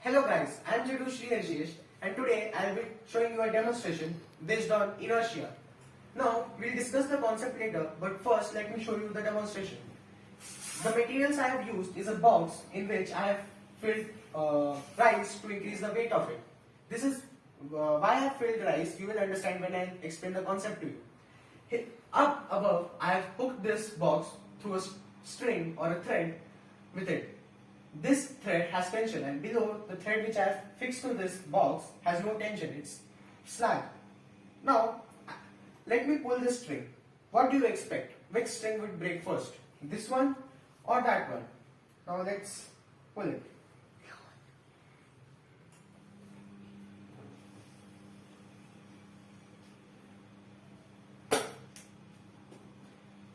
Hello guys, I am Jidugu Sriharisesh and today I will be showing you a demonstration based on inertia. Now we will discuss the concept later, but first let me show you the demonstration. The materials I have used is a box in which I have filled rice to increase the weight of it. This is why I have filled rice. You will understand when I explain the concept to you. Up above I have hooked this box through a string or a thread with it. This thread has tension, and below the thread which I have fixed to this box has no tension, it's slack. Now let me pull this string. What do you expect? Which string would break first? This one or that one? Now let's pull it.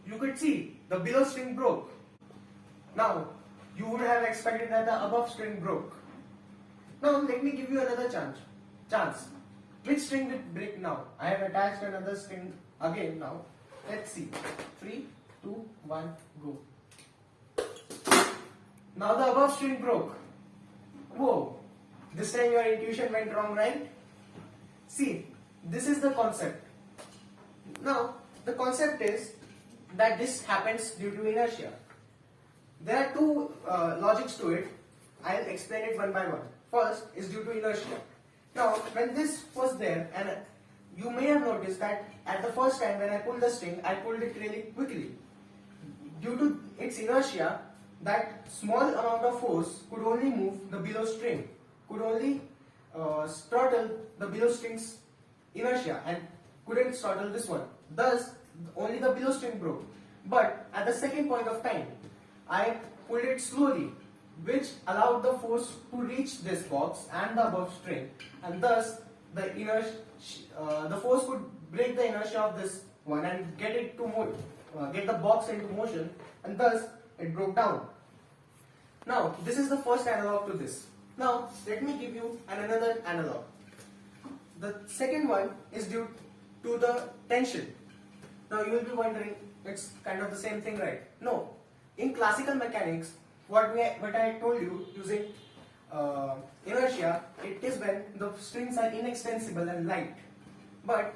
You could see the below string broke. Now you would have expected that the above string broke. Now let me give you another chance. Which string will break now? I have attached another string again now. Let's see. 3, 2, 1, go. Now the above string broke. Whoa! This time your intuition went wrong, right? See, this is the concept. Now the concept is that this happens due to inertia. There are two logics to it. I'll explain it one by one. First is due to inertia. Now, when this was there, and you may have noticed that at the first time when I pulled the string, I pulled it really quickly. Due to its inertia, that small amount of force could only move the below string, could only throttle the below string's inertia and couldn't throttle this one. Thus, only the below string broke. But at the second point of time, I pulled it slowly, which allowed the force to reach this box and the above string, and thus the force could break the inertia of this one and get it to get the box into motion, and thus it broke down. Now this is the first analog to this. Now let me give you another analog. The second one is due to the tension. Now you will be wondering, it's kind of the same thing, right? No. In classical mechanics, what I told you using inertia, it is when the strings are inextensible and light. But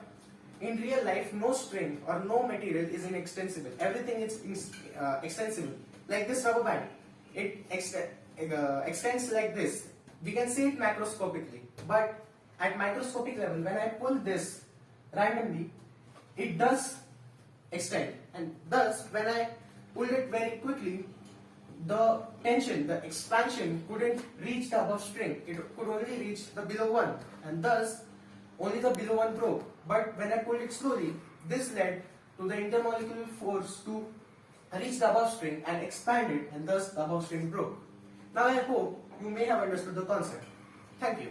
in real life, no string or no material is inextensible. Everything is extensible. Like this rubber band, it extends like this. We can see it macroscopically, but at microscopic level, when I pull this randomly, it does extend, and thus when I pulled it very quickly, the tension, the expansion couldn't reach the above string. It could only reach the below one, and thus only the below one broke. But when I pulled it slowly, this led to the intermolecular force to reach the above string and expand it, and thus the above string broke. Now I hope you may have understood the concept. Thank you.